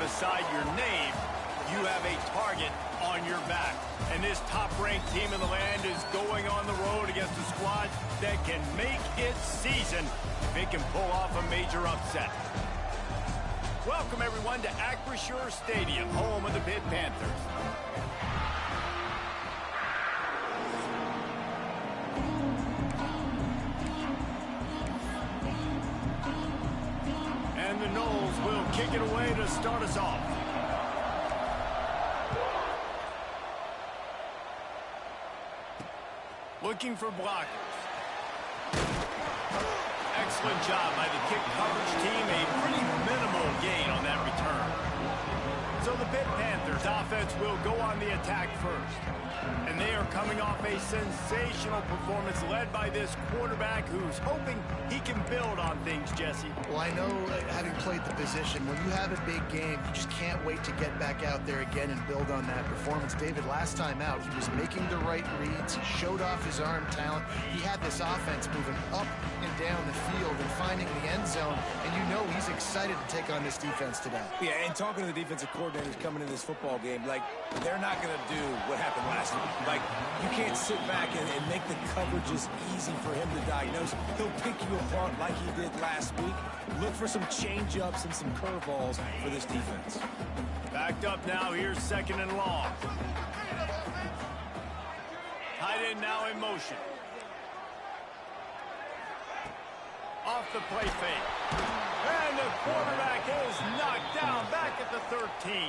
beside your name, you have a target on your back. And this top-ranked team in the land is going on the road against a squad that can make its season if it can pull off a major upset. Welcome, everyone, to Acrisure Stadium, home of the Pitt Panthers. And the Noles will kick it away to start us off. Looking for blockers. Excellent job by the kick coverage team. A pretty minimal gain on that return. So the Pitt Panthers offense will go on the attack first. And they are coming off a sensational performance led by this quarterback who's hoping he can build on things, Jesse. Well, I know, having played the position, when you have a big game, you just can't wait to get back out there again and build on that performance. David, last time out, he was making the right reads. He showed off his arm talent. He had this offense moving up and down the field and finding the end zone. And you know he's excited to take on this defense today. Yeah, and talking to the defensive coordinators coming in this football game, like, they're not going to do what happened last week. Like, you can't sit back and make the coverages easy for him to diagnose. He'll pick you apart like he did last week. Look for some change-ups and some curveballs for this defense. Backed up now. Here's second and long. Tight end now in motion. Off the play fake. And the quarterback is knocked down back at the 13.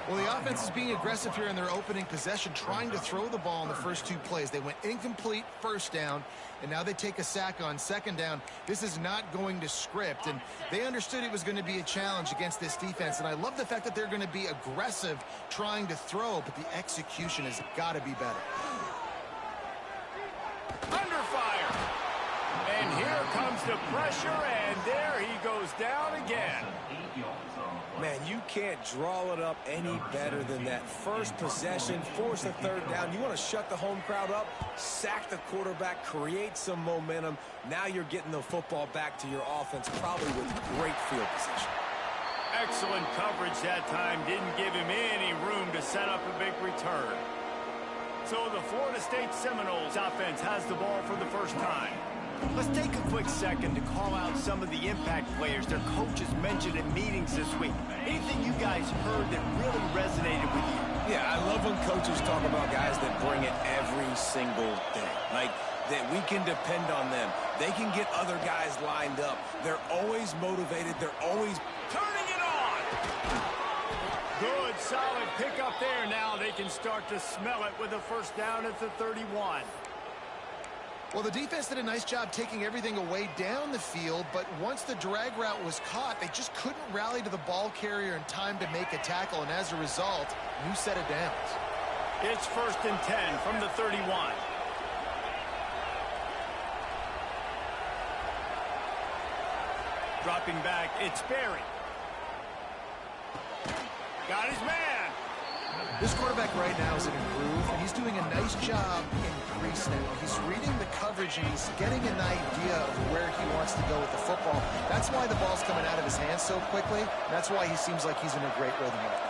Well, the offense is being aggressive here in their opening possession, trying to throw the ball in the first two plays. They went incomplete first down, and now they take a sack on second down. This is not going to script, and they understood it was going to be a challenge against this defense, and I love the fact that they're going to be aggressive trying to throw, but the execution has got to be better. Under fire. And here comes the pressure, and there he goes down again. Man, you can't draw it up any better than that. First possession, force a third down. You want to shut the home crowd up, sack the quarterback, create some momentum. Now you're getting the football back to your offense, probably with great field position. Excellent coverage that time. Didn't give him any room to set up a big return. So the Florida State Seminoles offense has the ball for the first time. Let's take a quick second to call out some of the impact players their coaches mentioned in meetings this week. Anything you guys heard that really resonated with you? Yeah, I love when coaches talk about guys that bring it every single day. Like, that we can depend on them. They can get other guys lined up. They're always motivated. They're always turning it on. Good, solid pickup there. Now they can start to smell it with a first down at the 31. Well, the defense did a nice job taking everything away down the field, but once the drag route was caught, they just couldn't rally to the ball carrier in time to make a tackle, and as a result, new set of downs. It's 1st and 10 from the 31. Dropping back, it's Berry. Got his man. This quarterback right now is in a groove, and he's doing a nice job in crease now. He's reading the coverage, and he's getting an idea of where he wants to go with the football. That's why the ball's coming out of his hands so quickly. That's why he seems like he's in a great rhythm right now.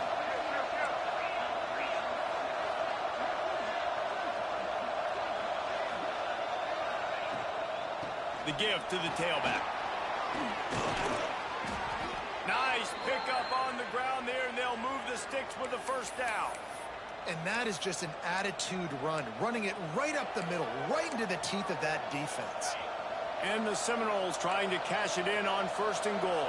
The give to the tailback. Nice pickup on the ground there, and they'll move the sticks with the first down. And that is just an attitude run, running it right up the middle, right into the teeth of that defense. And the Seminoles trying to cash it in on 1st and goal.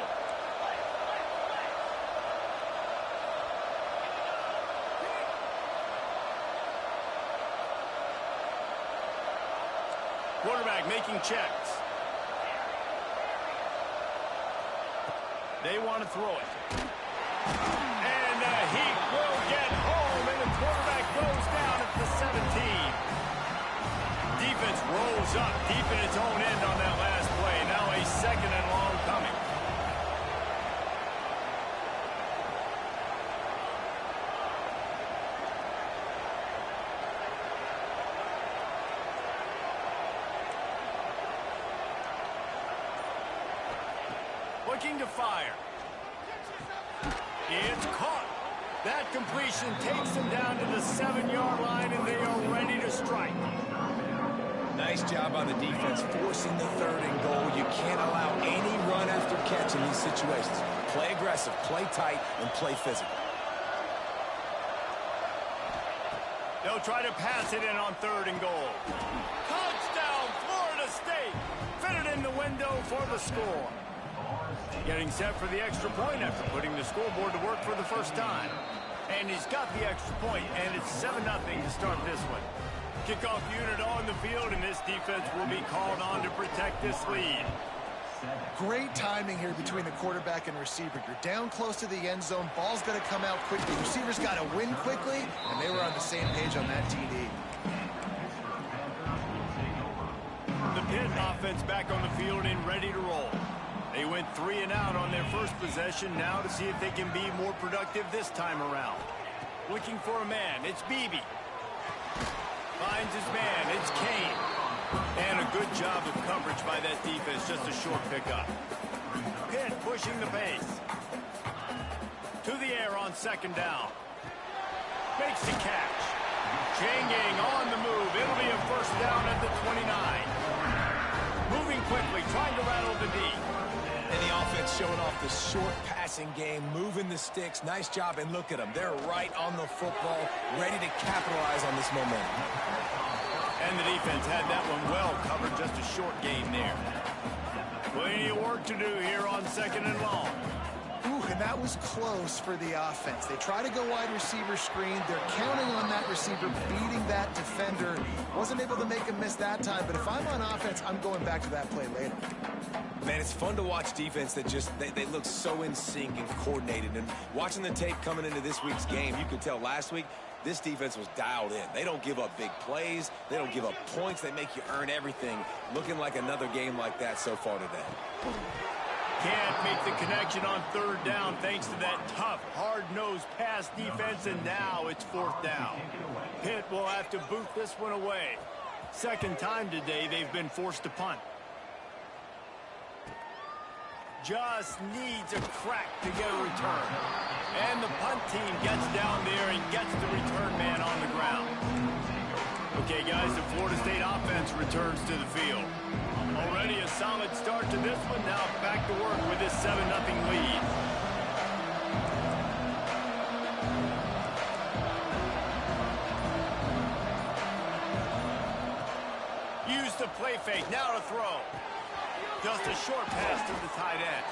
Quarterback making checks. They want to throw it. And the Heat will get home, and the quarterback goes down at the 17. Defense rolls up deep in its own end on that last play. Now a 2nd and long coming. Looking to fire. It's caught. That completion takes them down to the 7-yard line, and they are ready to strike. Nice job on the defense, forcing the 3rd and goal. You can't allow any run after catch in these situations. Play aggressive, play tight, and play physical. They'll try to pass it in on 3rd and goal. Touchdown, Florida State. Fit it in the window for the score. Getting set for the extra point after putting the scoreboard to work for the first time. And he's got the extra point, and it's 7-0 to start this one. Kickoff unit on the field, and this defense will be called on to protect this lead. Great timing here between the quarterback and receiver. You're down close to the end zone. Ball's got to come out quickly. Receivers got to win quickly, and they were on the same page on that TD. The Pitt offense back on the field and ready to roll. They went 3 and out on their first possession. Now to see if they can be more productive this time around. Looking for a man. It's Beebe. Finds his man. It's Kane. And a good job of coverage by that defense. Just a short pickup. Pitt pushing the pace. To the air on 2nd down. Makes the catch. Chain gang on the move. It'll be a 1st down at the 29. Moving quickly, trying to rattle the D. And the offense showing off the short passing game, moving the sticks. Nice job, and look at them. They're right on the football, ready to capitalize on this momentum. And the defense had that one well covered, just a short gain there. Plenty of work to do here on 2nd and long. Ooh, and that was close for the offense. They try to go wide receiver screen. They're counting on that receiver beating that defender. Wasn't able to make him miss that time, but if I'm on offense, I'm going back to that play later. Man, it's fun to watch defense that just, they look so in sync and coordinated. And watching the tape coming into this week's game, you could tell last week, this defense was dialed in. They don't give up big plays. They don't give up points. They make you earn everything. Looking like another game like that so far today. Can't make the connection on 3rd down thanks to that tough, hard-nosed pass defense, and now it's 4th down. Pitt will have to boot this one away. 2nd time today they've been forced to punt. Just needs a crack to get a return. And the punt team gets down there and gets the return man on the ground. Okay, guys, the Florida State offense returns to the field. Already a solid start to this one. Now back to work with this 7-0 lead. Use the play fake. Now to throw. Just a short pass to the tight end.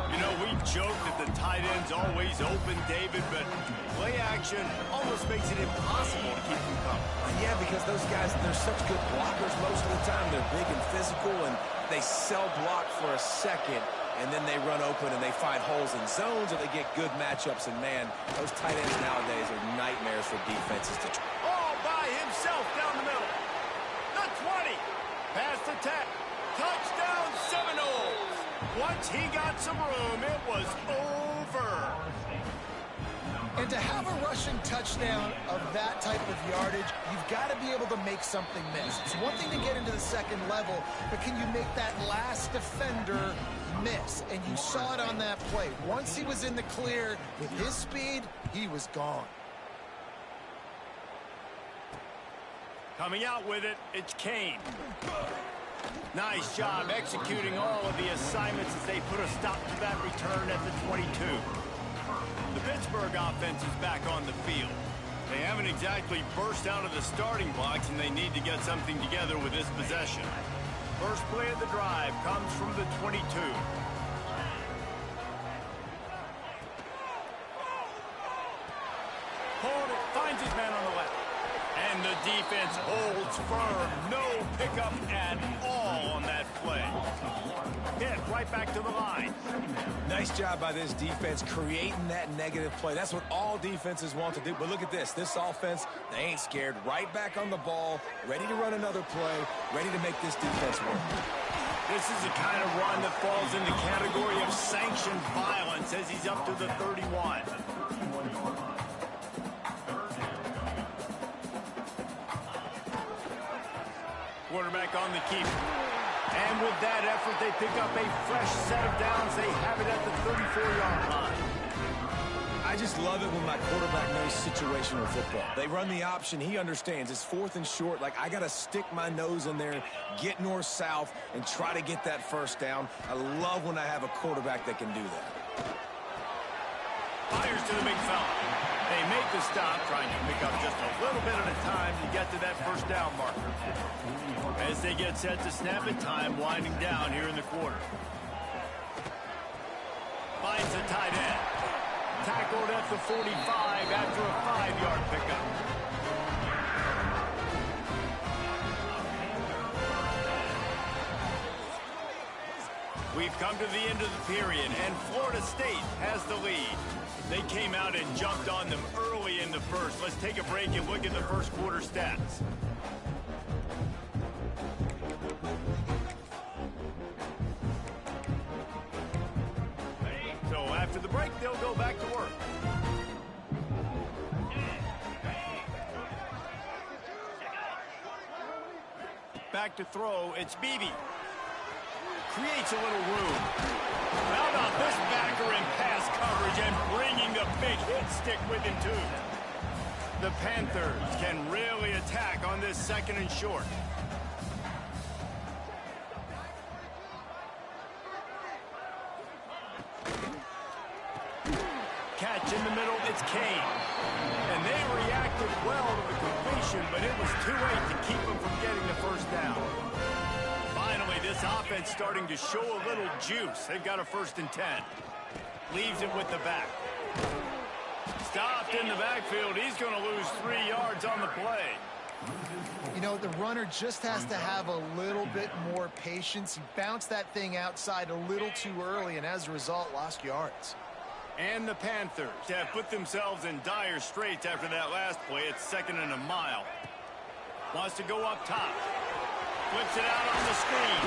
You know, we joke that the tight end's always open, David, but play action almost makes it impossible to keep them coming. Yeah, because those guys, they're such good blockers most of the time. They're big and physical, and they sell block for a second, and then they run open and they find holes in zones, or they get good matchups. And, man, those tight ends nowadays are nightmares for defenses to try. All by himself down the middle. The 20. Past the 10. Touchdown Seminoles. Once he got some room, it was over. And to have a rushing touchdown of that type of yardage, you've got to be able to make something miss. It's one thing to get into the 2nd level, but can you make that last defender miss? And you saw it on that play. Once he was in the clear with his speed, he was gone. Coming out with it, it's Kane. Nice job executing all of the assignments as they put a stop to that return at the 22. The Pittsburgh offense is back on the field. They haven't exactly burst out of the starting blocks, and they need to get something together with this possession. First play of the drive comes from the 22. Hold it, finds his man on the left. And the defense holds firm. No pickup at all on that play. Hit right back to the line. Nice job by this defense creating that negative play. That's what all defenses want to do. But look at this. This offense, they ain't scared. Right back on the ball, ready to run another play, ready to make this defense work. This is the kind of run that falls in the category of sanctioned violence as he's up to the 31. Quarterback on the keeper. And with that effort, they pick up a fresh set of downs. They have it at the 34-yard line. just love it when my quarterback knows situational football. They run the option. He understands. It's 4th and short. Like, I got to stick my nose in there, get north-south, and try to get that first down. I love when I have a quarterback that can do that. Fires to the big fella. They make the stop, trying to pick up just a little bit at a time to get to that first down marker. As they get set to snap it, time winding down here in the quarter. Finds the tight end. Tackled at the 45 after a 5-yard pickup. We've come to the end of the period, and Florida State has the lead. They came out and jumped on them early in the first. Let's take a break and look at the first quarter stats. So after the break, they'll go back to work. Back to throw, it's Beebe. Creates a little room. How about this backer in pass coverage and bringing the big hit stick with him, too. The Panthers can really attack on this 2nd and short. Catch in the middle, it's Kane. And they reacted well to the completion, but it was too late to keep them from getting the first down. Finally, this offense starting to show a little juice. They've got a 1st and 10. Leaves it with the back. Stopped in the backfield. He's going to lose 3 yards on the play. You know, the runner just has to have a little bit more patience. He bounced that thing outside a little too early, and as a result, lost yards. And the Panthers have put themselves in dire straits after that last play. It's 2nd and a mile. Wants to go up top. Flips it out on the screen.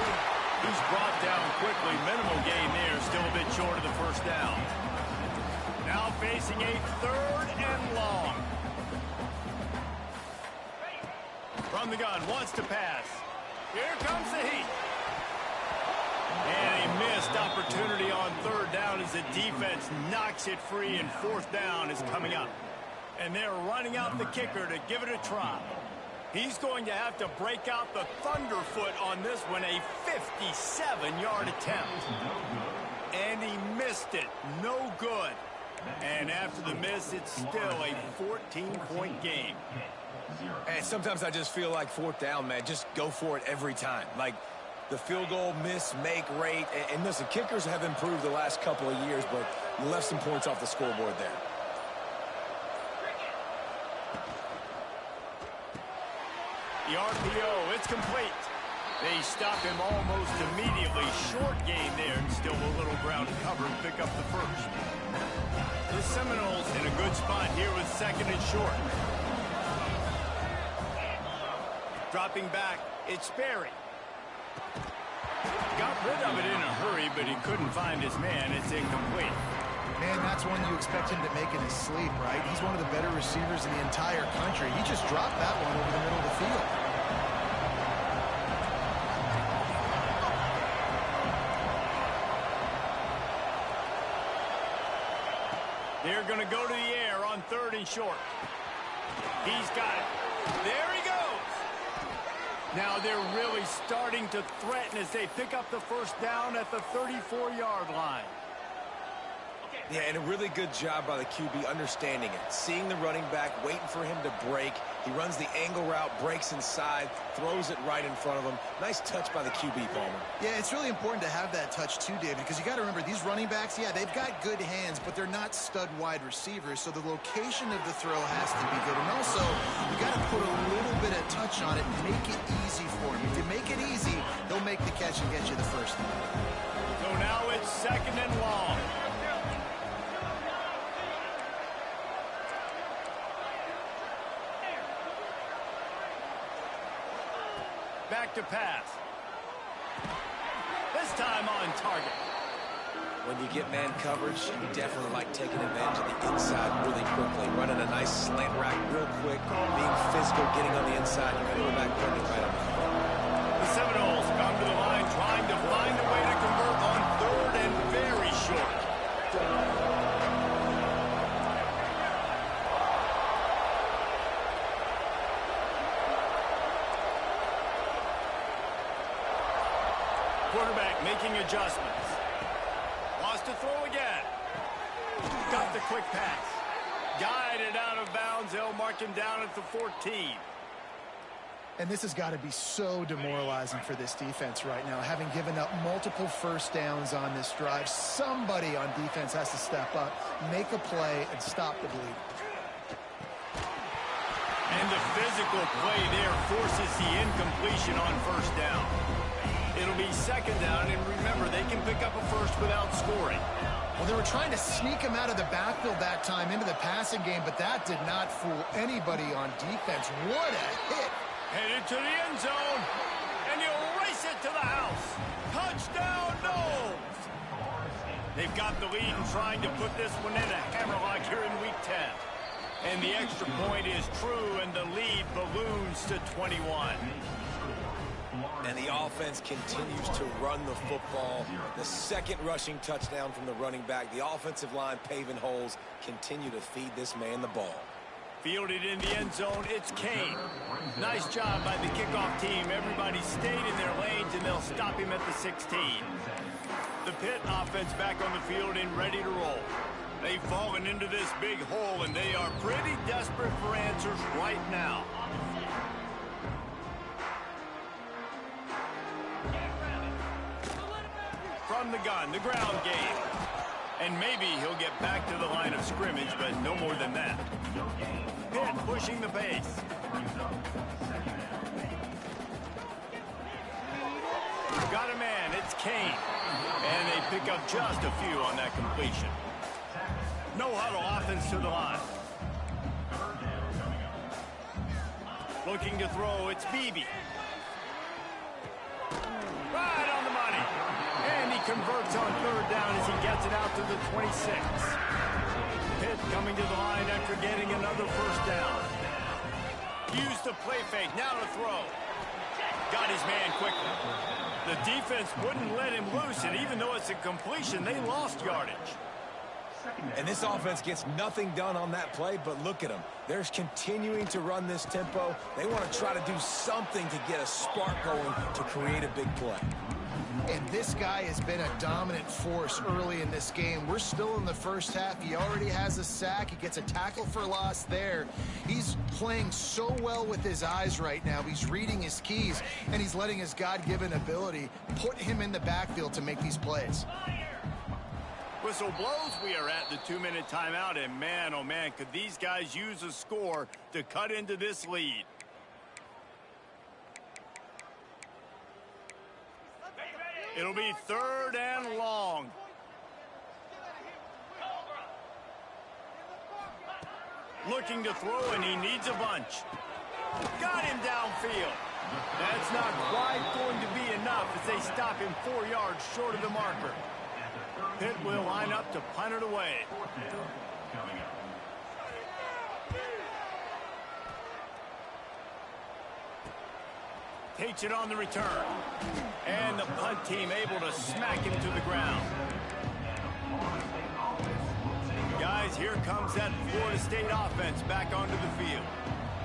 He's brought down quickly. Minimal gain there. Still a bit short of the first down. Now facing a 3rd and long. From the gun. Wants to pass. Here comes the heat. And a missed opportunity on 3rd down as the defense knocks it free, and 4th down is coming up. And they're running out the kicker to give it a try. He's going to have to break out the thunderfoot on this one, a 57-yard attempt. And he missed it. No good. And after the miss, it's still a 14-point game. And sometimes I just feel like 4th down, man. Just go for it every time. Like, the field goal miss-make rate. And listen, kickers have improved the last couple of years, but you left some points off the scoreboard there. The RPO, it's complete. They stop him almost immediately. Short gain there, and still a little ground to cover and pick up the first. The Seminoles in a good spot here with 2nd and short. Dropping back, it's Sperry. Got rid of it in a hurry, but he couldn't find his man. It's incomplete. Man, that's one you expect him to make in his sleep, right? He's one of the better receivers in the entire country. He just dropped that one over the middle of the field. They're going to go to the air on 3rd and short. He's got it. There he goes. Now they're really starting to threaten as they pick up the first down at the 34-yard line. Yeah, and a really good job by the QB understanding it. Seeing the running back, waiting for him to break. He runs the angle route, breaks inside, throws it right in front of him. Nice touch by the QB, Palmer. Yeah, it's really important to have that touch too, David, because you got to remember, these running backs, yeah, they've got good hands, but they're not stud wide receivers, so the location of the throw has to be good. And also, you got to put a little bit of touch on it and make it easy for him. If you make it easy, he'll make the catch and get you the first down. So now it's 2nd and long. Back to pass. This time on target. When you get man coverage, you definitely like taking advantage of the inside really quickly. Running a nice slant rack real quick, being physical, getting on the inside, and quarterback running right on. The Seminoles come to the line trying to find a way to convert on 3rd and very short. Quarterback making adjustments. Wants to throw again. Got the quick pass. Guided out of bounds. They'll mark him down at the 14. And this has got to be so demoralizing for this defense right now, having given up multiple first downs on this drive. Somebody on defense has to step up, make a play, and stop the bleed. And the physical play there forces the incompletion on first down. It'll be second down, and remember, they can pick up a first without scoring. Well, they were trying to sneak him out of the backfield that time into the passing game, but that did not fool anybody on defense. What a hit. Headed to the end zone, and you'll race it to the house. Touchdown, Knowles! They've got the lead and trying to put this one in a hammerlock here in Week 10. And the extra point is true, and the lead balloons to 21. And the offense continues to run the football. The second rushing touchdown from the running back. The offensive line paving holes, continue to feed this man the ball. Fielded in the end zone, it's Kane. Nice job by the kickoff team. Everybody stayed in their lanes, and they'll stop him at the 16. The Pitt offense back on the field and ready to roll. They've fallen into this big hole, and they are pretty desperate for answers right now. From the gun, the ground game. And maybe he'll get back to the line of scrimmage, but no more than that. Pitt pushing the pace. Got a man, it's Kane. And they pick up just a few on that completion. No huddle offense to the line. Looking to throw, it's Beebe. Right on the money. And he converts on third down as he gets it out to the 26. Pitt coming to the line after getting another first down. Used the play fake, now to throw. Got his man quickly. The defense wouldn't let him loose, and even though it's a completion, they lost yardage. And this offense gets nothing done on that play, but look at them. They're continuing to run this tempo. They want to try to do something to get a spark going to create a big play. And this guy has been a dominant force early in this game. We're still in the first half. He already has a sack. He gets a tackle for loss there. He's playing so well with his eyes right now. He's reading his keys, and he's letting his God-given ability put him in the backfield to make these plays. Whistle blows, we are at the 2-minute timeout, and man, oh man, could these guys use a score to cut into this lead. It'll be third and long. Looking to throw, and he needs a bunch. Got him downfield. That's not quite going to be enough as they stop him 4 yards short of the marker. Pitt will line up to punt it away. Takes it on the return. And the punt team able to smack him to the ground. Guys, here comes that Florida State offense back onto the field.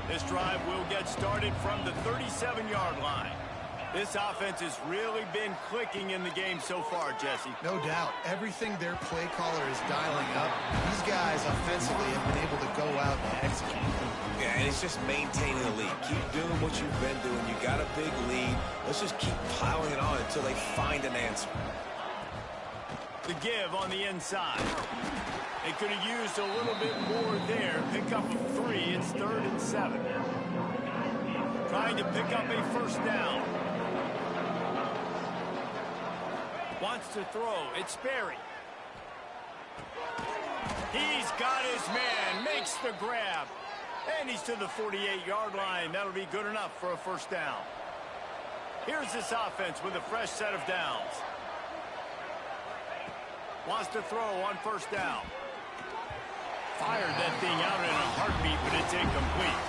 This drive will get started from the 37-yard line. This offense has really been clicking in the game so far, Jesse. No doubt. Everything their play caller is dialing up, these guys offensively have been able to go out and execute. Yeah, and it's just maintaining the lead. Keep doing what you've been doing. You got a big lead. Let's just keep piling it on until they find an answer. The give on the inside. They could have used a little bit more there. Pick up a 3. It's 3rd and 7. Trying to pick up a first down. Wants to throw. It's Sperry. He's got his man. Makes the grab. And he's to the 48-yard line. That'll be good enough for a first down. Here's this offense with a fresh set of downs. Wants to throw on first down. Fired that thing out in a heartbeat, but it's incomplete.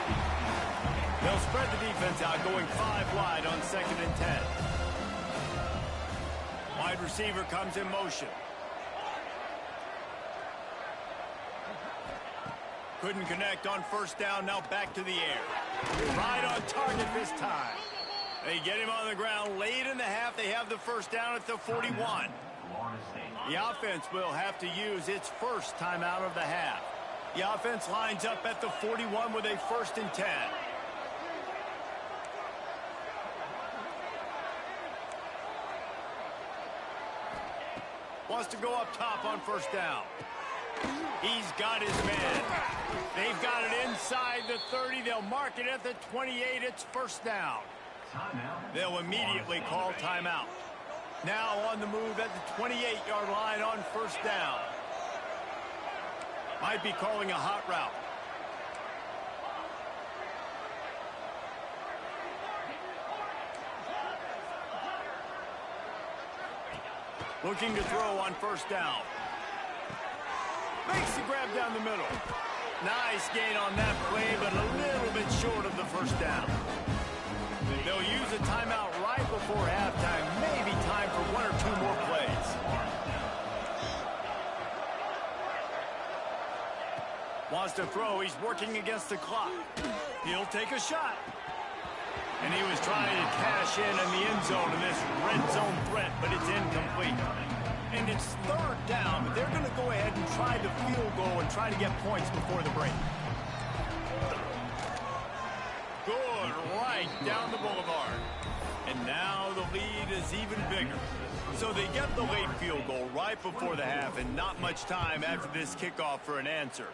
They'll spread the defense out, going 5 wide on 2nd and 10. Wide receiver comes in motion. Couldn't connect on first down, now back to the air. Right on target this time. They get him on the ground late in the half. They have the first down at the 41. The offense will have to use its first timeout of the half. The offense lines up at the 41 with a 1st and 10. Wants to go up top on 1st down. He's got his man. They've got it inside the 30. They'll mark it at the 28. It's 1st down. They'll immediately call timeout. Now on the move at the 28-yard line on 1st down. Might be calling a hot route. Looking to throw on 1st down. Makes the grab down the middle. Nice gain on that play, but a little bit short of the 1st down. They'll use a timeout right before halftime. Maybe time for 1 or 2 more plays. Wants to throw. He's working against the clock. He'll take a shot. And he was trying to cash in the end zone in this red zone threat, but it's incomplete. And it's 3rd down, but they're going to go ahead and try the field goal and try to get points before the break. Good, right down the boulevard. And now the lead is even bigger. So they get the late field goal right before the half, and not much time after this kickoff for an answer.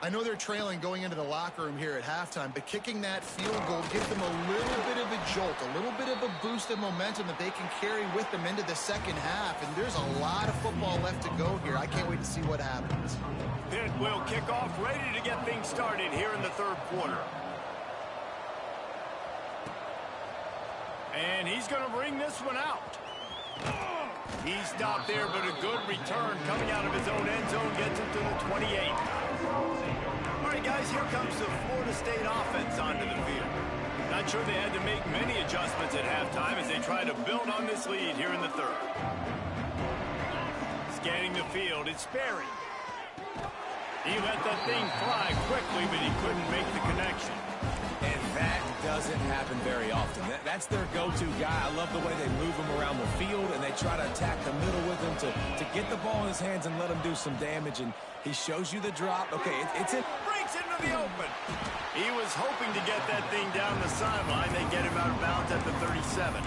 I know they're trailing going into the locker room here at halftime, but kicking that field goal gives them a little bit of a jolt, a little bit of a boost of momentum that they can carry with them into the 2nd half. And there's a lot of football left to go here. I can't wait to see what happens. Pitt will kick off, ready to get things started here in the 3rd quarter. And he's going to bring this one out. He stopped there, but a good return coming out of his own end zone gets him to the 28. All right, guys, here comes the Florida State offense onto the field. Not sure they had to make many adjustments at halftime as they try to build on this lead here in the 3rd. Scanning the field, it's Sperry. He let that thing fly quickly, but he couldn't make the connection. And that doesn't happen very often. That's their go-to guy. I love the way they move him around the field, and they try to attack the middle with him to get the ball in his hands and let him do some damage. And he shows you the drop. Okay, it's it. Breaks into the open. He was hoping to get that thing down the sideline. They get him out of bounds at the 37.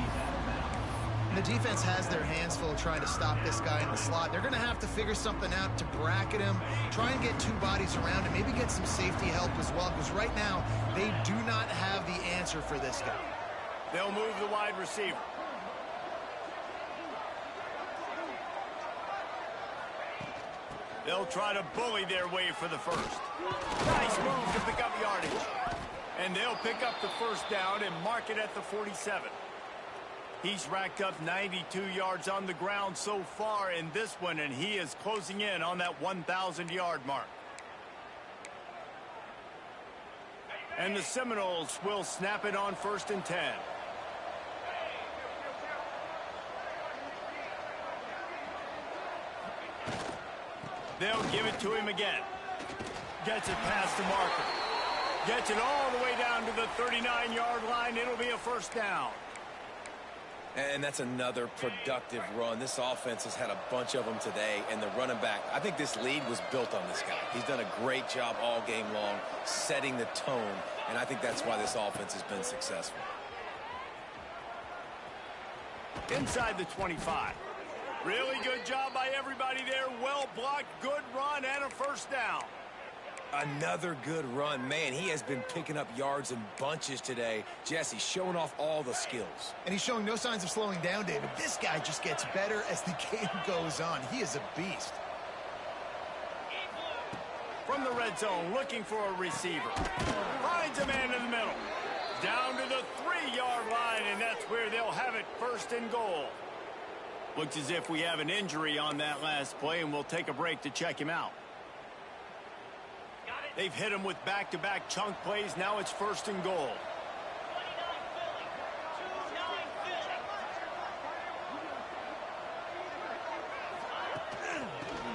The defense has their hands full trying to stop this guy in the slot. They're going to have to figure something out to bracket him, try and get 2 bodies around him, maybe get some safety help as well, because right now they do not have the answer for this guy. They'll move the wide receiver. They'll try to bully their way for the 1st. Nice move to pick up yardage. And they'll pick up the 1st down and mark it at the 47. He's racked up 92 yards on the ground so far in this one, and he is closing in on that 1,000-yard mark. And the Seminoles will snap it on 1st and 10. They'll give it to him again. Gets it past the marker. Gets it all the way down to the 39-yard line. It'll be a 1st down. And that's another productive run. This offense has had a bunch of them today, and the running back, I think this lead was built on this guy. He's done a great job all game long setting the tone, and I think that's why this offense has been successful. Inside the 25. Really good job by everybody there. Well blocked, good run, and a 1st down. Another good run. Man, he has been picking up yards in bunches today. Jesse showing off all the skills. And he's showing no signs of slowing down, David. This guy just gets better as the game goes on. He is a beast. From the red zone, looking for a receiver. Finds a man in the middle. Down to the 3-yard line, and that's where they'll have it, 1st and goal. Looks as if we have an injury on that last play, and we'll take a break to check him out. They've hit him with back-to-back chunk plays. Now it's 1st and goal.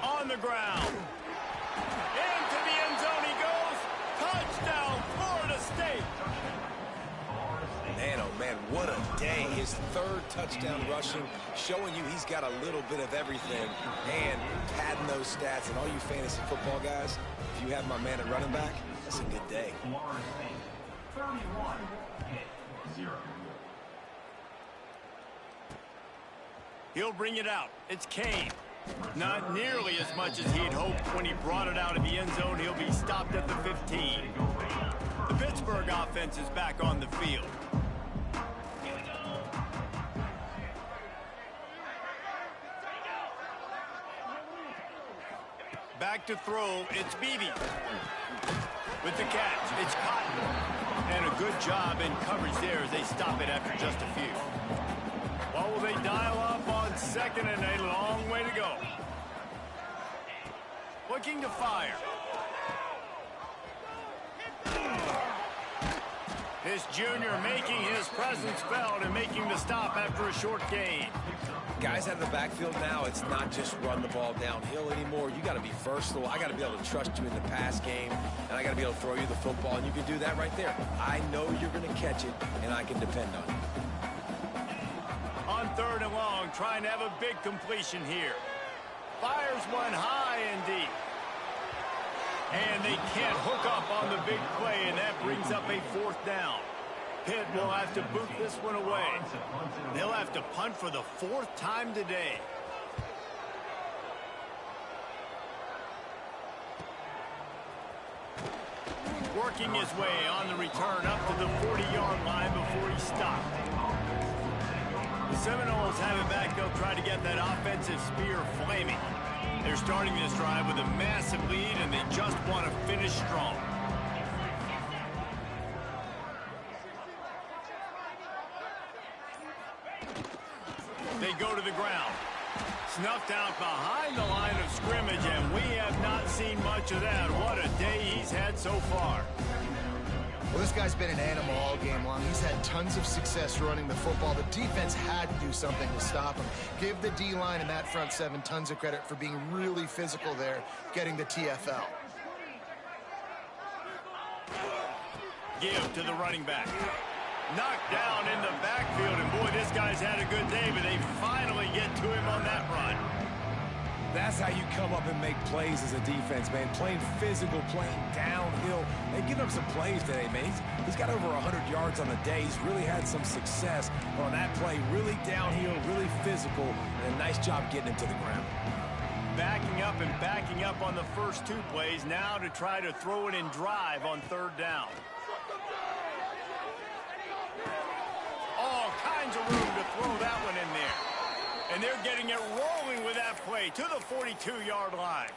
On the ground. Into the end zone he goes. Touchdown, Florida State. Man, oh man, what a his 3rd touchdown rushing, showing you he's got a little bit of everything. And padding those stats, and all you fantasy football guys, if you have my man at running back, that's a good day. 31-0. He'll bring it out. It's Kane. Not nearly as much as he'd hoped when he brought it out of the end zone. He'll be stopped at the 15. The Pittsburgh offense is back on the field. Back to throw, it's Beebe. With the catch, it's Cotton. And a good job in coverage there as they stop it after just a few. What will they dial up on 2nd and a long way to go? Looking to fire. This junior making his presence felt and making the stop after a short gain. Guys out of the backfield now, it's not just run the ball downhill anymore. You got to be versatile. I got to be able to trust you in the pass game, and I got to be able to throw you the football, and you can do that right there. I know you're going to catch it, and I can depend on it. On 3rd and long, trying to have a big completion here. Fires one high and deep. And they can't hook up on the big play, and that brings up a 4th down. Pitt will have to boot this one away. They'll have to punt for the 4th time today. Working his way on the return up to the 40-yard line before he stopped. The Seminoles have it back. They'll try to get that offensive spear flaming. They're starting this drive with a massive lead, and they just want to finish strong. They go to the ground. Snuffed out behind the line of scrimmage, and we have not seen much of that. What a day he's had so far. Well, this guy's been an animal all game long. He's had tons of success running the football. The defense had to do something to stop him. Give the D-line and that front 7 tons of credit for being really physical there, getting the TFL. Give to the running back. Knocked down in the backfield, and boy, this guy's had a good day, but they finally get to him on that run. That's how you come up and make plays as a defense, man. Playing physical, playing downhill. They've given up some plays today, man. He's got over 100 yards on the day. He's really had some success on that play. Really downhill, really physical, and a nice job getting him to the ground. Backing up and backing up on the first 2 plays, now to try to throw it and drive on 3rd down. All kinds of room to throw that one in there. And they're getting it rolling with that play to the 42-yard line.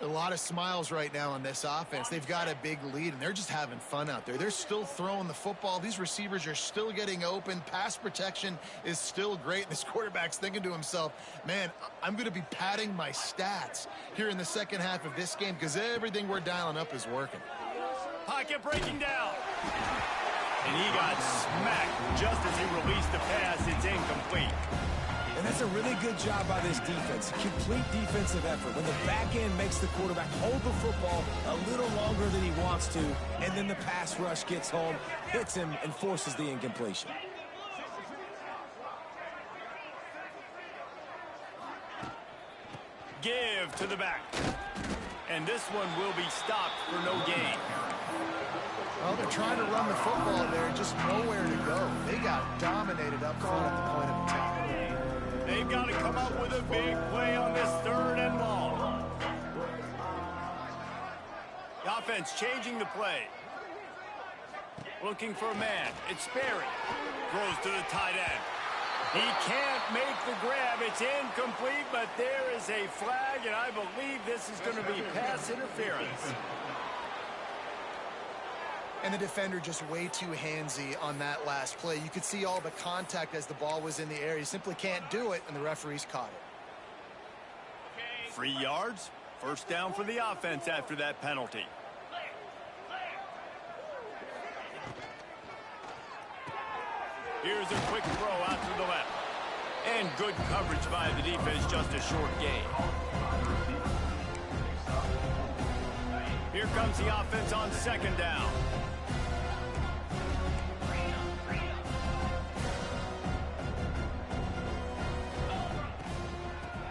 A lot of smiles right now on this offense. They've got a big lead, and they're just having fun out there. They're still throwing the football. These receivers are still getting open. Pass protection is still great. This quarterback's thinking to himself, man, I'm going to be padding my stats here in the second half of this game because everything we're dialing up is working. Pocket breaking down. And he got smacked just as he released the pass. It's incomplete. And that's a really good job by this defense. Complete defensive effort. When the back end makes the quarterback hold the football a little longer than he wants to, and then the pass rush gets home, hits him, and forces the incompletion. Give to the back. And this one will be stopped for no gain. Well, they're trying to run the football there, just nowhere to go. They got dominated up front at the point of attack. They've got to come up with a big play on this 3rd and long. The offense changing the play. Looking for a man. It's Sperry. Throws to the tight end. He can't make the grab. It's incomplete, but there is a flag, and I believe this is going to be pass interference. And the defender just way too handsy on that last play. You could see all the contact as the ball was in the air. You simply can't do it, and the referees caught it. 3 yards. First down for the offense after that penalty. Here's a quick throw out to the left. And good coverage by the defense, just a short gain. Here comes the offense on 2nd down.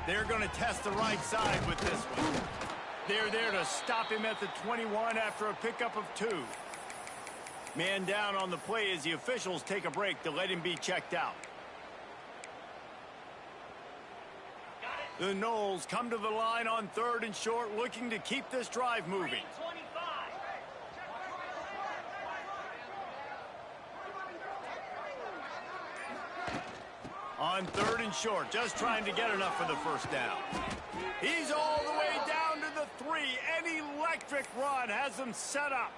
They're going to test the right side with this one. They're there to stop him at the 21 after a pickup of 2. Man down on the play as the officials take a break to let him be checked out. The Noles come to the line on 3rd and short, looking to keep this drive moving. On 3rd and short, just trying to get enough for the first down. He's all the way down to the 3. An electric run has them set up.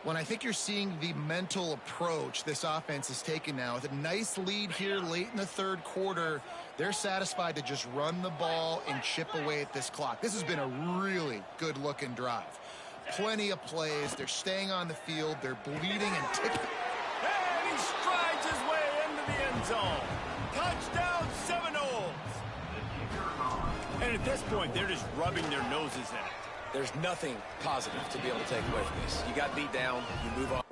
When I think you're seeing the mental approach this offense is taking now, with a nice lead here late in the 3rd quarter, they're satisfied to just run the ball and chip away at this clock. This has been a really good-looking drive. Plenty of plays. They're staying on the field. They're bleeding and ticking. And he strides his way into the end zone. Touchdown, Seminoles. And at this point, they're just rubbing their noses in it. There's nothing positive to be able to take away from this. You got beat down, you move on.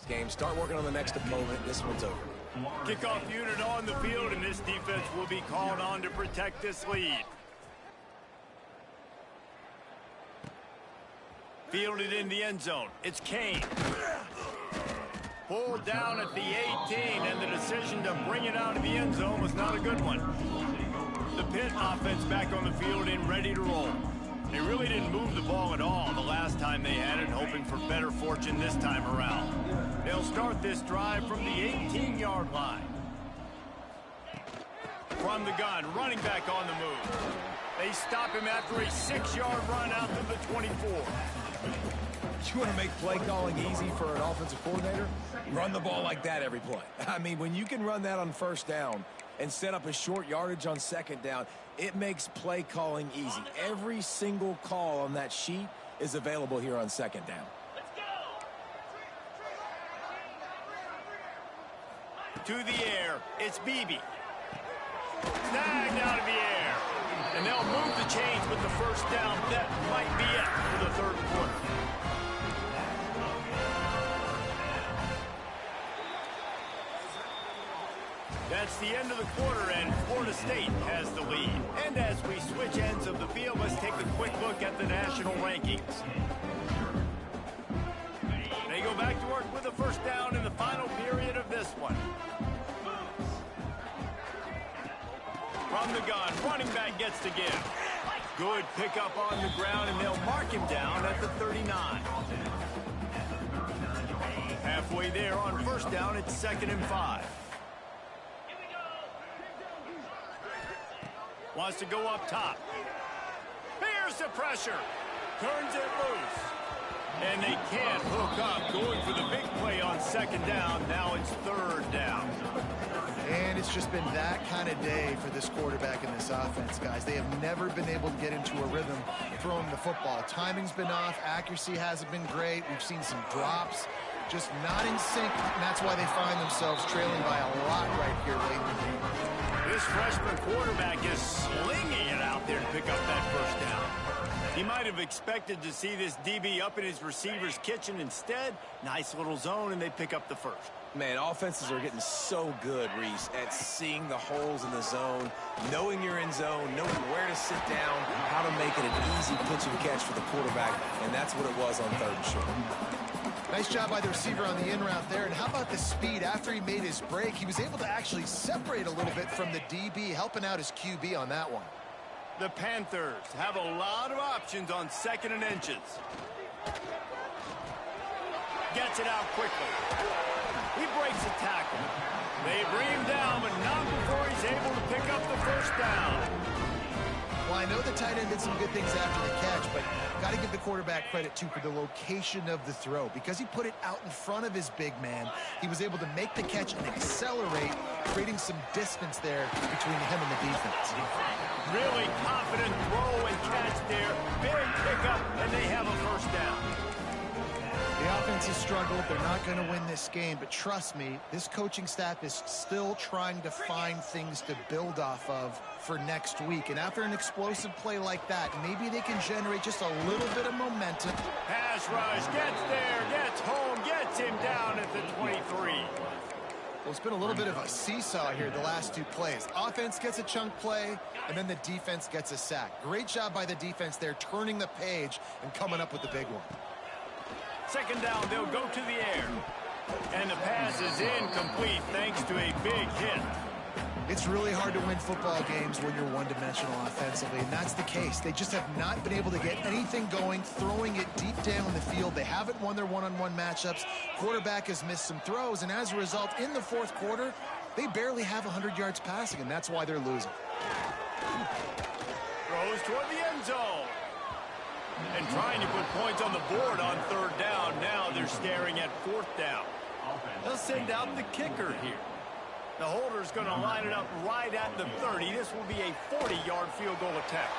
Game. Start working on the next opponent. This one's over. Kickoff unit on the field, and this defense will be called on to protect this lead. Fielded in the end zone. It's Kane. Pulled down at the 18, and the decision to bring it out of the end zone was not a good one. The Pitt offense back on the field and ready to roll. They really didn't move the ball at all the last time they had it, hoping for better fortune this time around. They'll start this drive from the 18-yard line. From the gun, running back on the move. They stop him after a 6-yard run out to the 24. You want to make play calling easy for an offensive coordinator? Run the ball like that every play. I mean, when you can run that on first down and set up a short yardage on second down, it makes play calling easy. Every single call on that sheet is available here on second down. To the air, it's Beebe. Snagged out of the air. And they'll move the chains with the first down. That might be it for the third quarter. That's the end of the quarter, and Florida State has the lead. And as we switch ends of the field, let's take a quick look at the national rankings. They go back to work with a first down in the final period of this one. From the gun, running back gets to give. Good pickup on the ground, and they'll mark him down at the 39. Halfway there on first down, it's 2nd and 5. Wants to go up top. Here's the pressure. Turns it loose. And they can't hook up. Going for the big play on second down. Now it's 3rd down. And it's just been that kind of day for this quarterback in this offense, guys. They have never been able to get into a rhythm throwing the football. Timing's been off. Accuracy hasn't been great. We've seen some drops. Just not in sync, and that's why they find themselves trailing by a lot right here late in the game. This freshman quarterback is slinging it out there to pick up that first down. He might have expected to see this DB up in his receiver's kitchen. Instead, nice little zone, and they pick up the first. Man, offenses are getting so good, Reese, at seeing the holes in the zone, knowing you're in zone, knowing where to sit down, how to make it an easy pitch and catch for the quarterback, and that's what it was on 3rd and short. Nice job by the receiver on the in route there. And how about the speed? After he made his break, he was able to actually separate a little bit from the DB, helping out his QB on that one. The Panthers have a lot of options on 2nd and inches. Gets it out quickly. He breaks a tackle. They bring him down, but not before he's able to pick up the first down. Well, I know the tight end did some good things after the catch, but got to give the quarterback credit, too, for the location of the throw. Because he put it out in front of his big man, he was able to make the catch and accelerate, creating some distance there between him and the defense. Really confident throw and catch there. Big pickup, and they have a first down. The offense has struggled. They're not going to win this game, but trust me, this coaching staff is still trying to find things to build off of for next week. And after an explosive play like that, maybe they can generate just a little bit of momentum. Pass rush, gets there, gets home, gets him down at the 23. Well, it's been a little bit of a seesaw here the last 2 plays. Offense gets a chunk play, and then the defense gets a sack. Great job by the defense there, turning the page and coming up with the big one. 2nd down, they'll go to the air. And the pass is incomplete thanks to a big hit. It's really hard to win football games when you're one-dimensional offensively, and that's the case. They just have not been able to get anything going, throwing it deep down the field. They haven't won their one-on-one matchups. Quarterback has missed some throws, and as a result, in the 4th quarter, they barely have 100 yards passing, and that's why they're losing. Throws toward the end zone. And trying to put points on the board on 3rd down. Now they're staring at 4th down. They'll send out the kicker here. The holder's going to line it up right at the 30. This will be a 40-yard field goal attempt.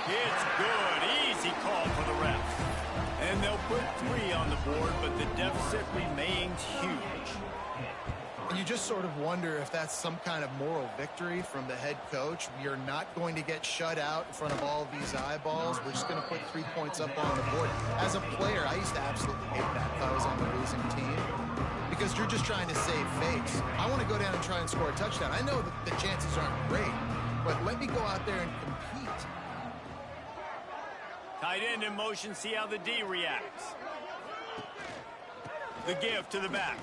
It's good. Easy call for the refs. And they'll put 3 on the board, but the deficit remains huge. And you just sort of wonder if that's some kind of moral victory from the head coach. You're not going to get shut out in front of all of these eyeballs. We're just going to put 3 points up on the board. As a player, I used to absolutely hate that if I was on the losing team. because you're just trying to save face. I want to go down and try and score a touchdown. I know that the chances aren't great, but let me go out there and compete. Tight end in motion, see how the D reacts. The give to the back.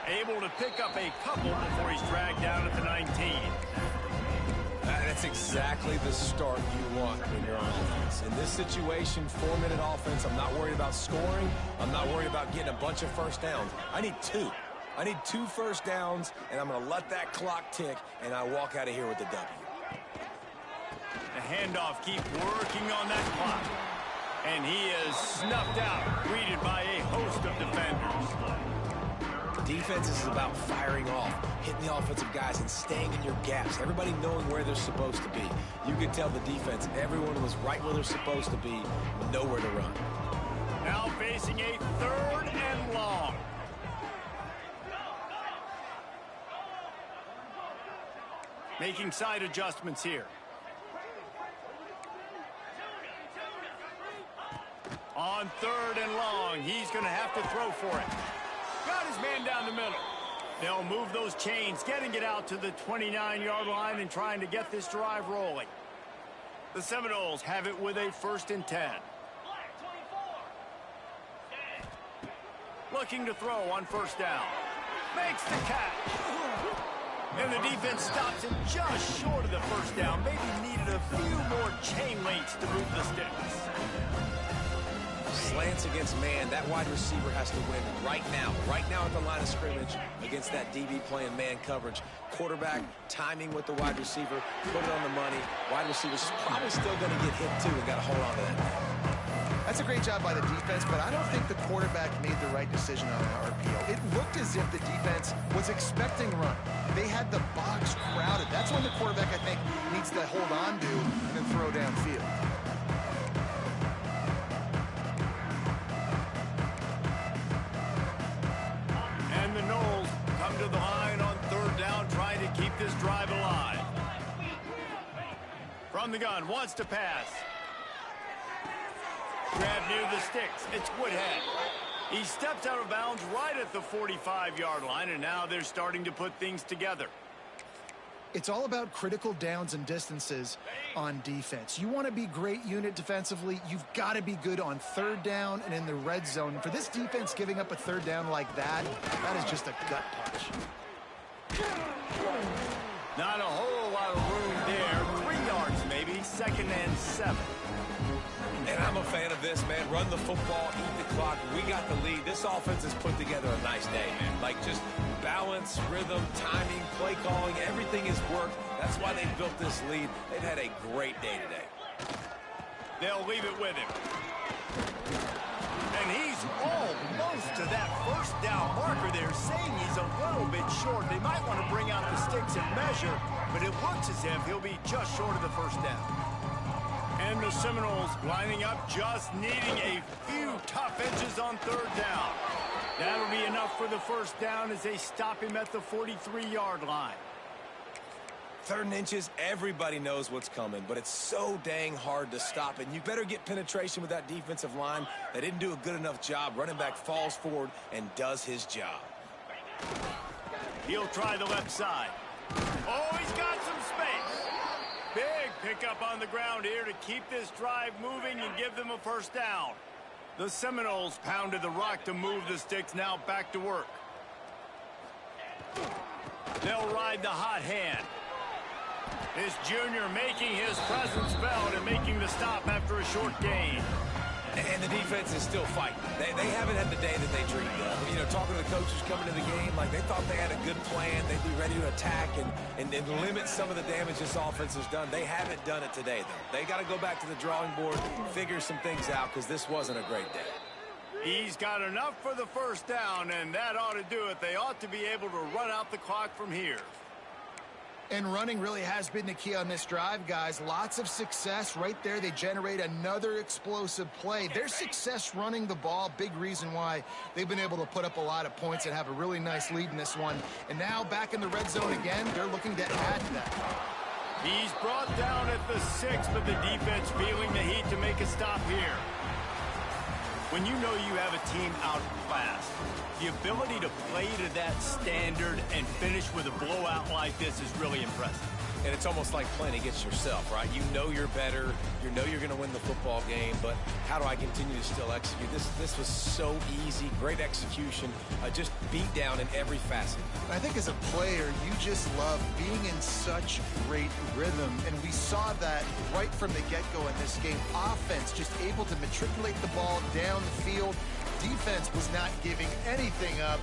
Able to pick up a couple before he's dragged down at the 19. That's exactly the start you want when you're on offense. In this situation, 4-minute offense, I'm not worried about scoring. I'm not worried about getting a bunch of first downs. I need 2. I need 2 first downs, and I'm going to let that clock tick, and I walk out of here with the W. The handoff keep working on that clock. And he is snuffed out, greeted by a host of defenders. Defense is about firing off, hitting the offensive guys, and staying in your gaps. Everybody knowing where they're supposed to be. You could tell the defense, everyone was right where they're supposed to be, nowhere to run. Now facing a 3rd and long. Making side adjustments here. On 3rd and long, he's going to have to throw for it. Got his man down the middle. They'll move those chains, getting it out to the 29-yard line and trying to get this drive rolling. The Seminoles have it with a 1st and 10. Looking to throw on 1st down. Makes the catch. And the defense stops him just short of the 1st down. Maybe needed a few more chain links to move the sticks. Slants against man, that wide receiver has to win right now at the line of scrimmage against that DB playing man coverage. Quarterback timing with the wide receiver, put it on the money. Wide receiver's probably still going to get hit too and got to hold on to that. That's a great job by the defense, but I don't think the quarterback made the right decision on an RPO. It looked as if the defense was expecting run. They had the box crowded. That's when the quarterback, I think, needs to hold on to and then throw downfield. To the line on 3rd down, trying to keep this drive alive. From the gun, wants to pass. Grab near the sticks. It's Woodhead. He steps out of bounds right at the 45-yard line, and now they're starting to put things together. It's all about critical downs and distances on defense. You want to be great unit defensively, you've got to be good on 3rd down and in the red zone. And for this defense, giving up a 3rd down like that is just a gut punch. Not a whole lot of room there. 3 yards maybe, 2nd and 7. And I'm a fan of this, man. Run the football, eat the clock. We got the lead. This offense has put together a nice day, man. Like just balance, rhythm, timing, play calling, everything has worked. That's why they built this lead. They've had a great day today. They'll leave it with him. And he's almost to that 1st down marker there, saying he's a little bit short. They might want to bring out the sticks and measure, but it looks as if he'll be just short of the 1st down. And the Seminoles lining up, just needing a few tough edges on 3rd down. That'll be enough for the 1st down as they stop him at the 43-yard line. 3rd and inches, everybody knows what's coming, but it's so dang hard to stop. And you better get penetration with that defensive line. They didn't do a good enough job. Running back falls forward and does his job. He'll try the left side. Oh, he's got some space. Big pickup on the ground here to keep this drive moving and give them a 1st down. The Seminoles pounded the rock to move the sticks, now back to work. They'll ride the hot hand. This junior making his presence felt and making the stop after a short gain. And the defense is still fighting. They haven't had the day that they dreamed of. You know, talking to the coaches coming to the game, like they thought they had a good plan. They'd be ready to attack and limit some of the damage this offense has done. They haven't done it today, though. They got to go back to the drawing board, figure some things out, because this wasn't a great day. He's got enough for the 1st down, and that ought to do it. They ought to be able to run out the clock from here. And running really has been the key on this drive, guys. Lots of success right there. They generate another explosive play. Their success running the ball, big reason why they've been able to put up a lot of points and have a really nice lead in this one. And now back in the red zone again, they're looking to add to that. He's brought down at the 6, but the defense feeling the heat to make a stop here. When you know you have a team outclassed, the ability to play to that standard and finish with a blowout like this is really impressive. And it's almost like playing against yourself, right? You know you're better. You know you're going to win the football game, but how do I continue to still execute? This was so easy. Great execution. Just beat down in every facet. I think as a player, you just love being in such great rhythm, and we saw that right from the get-go in this game. Offense just able to matriculate the ball down the field. Defense was not giving anything up.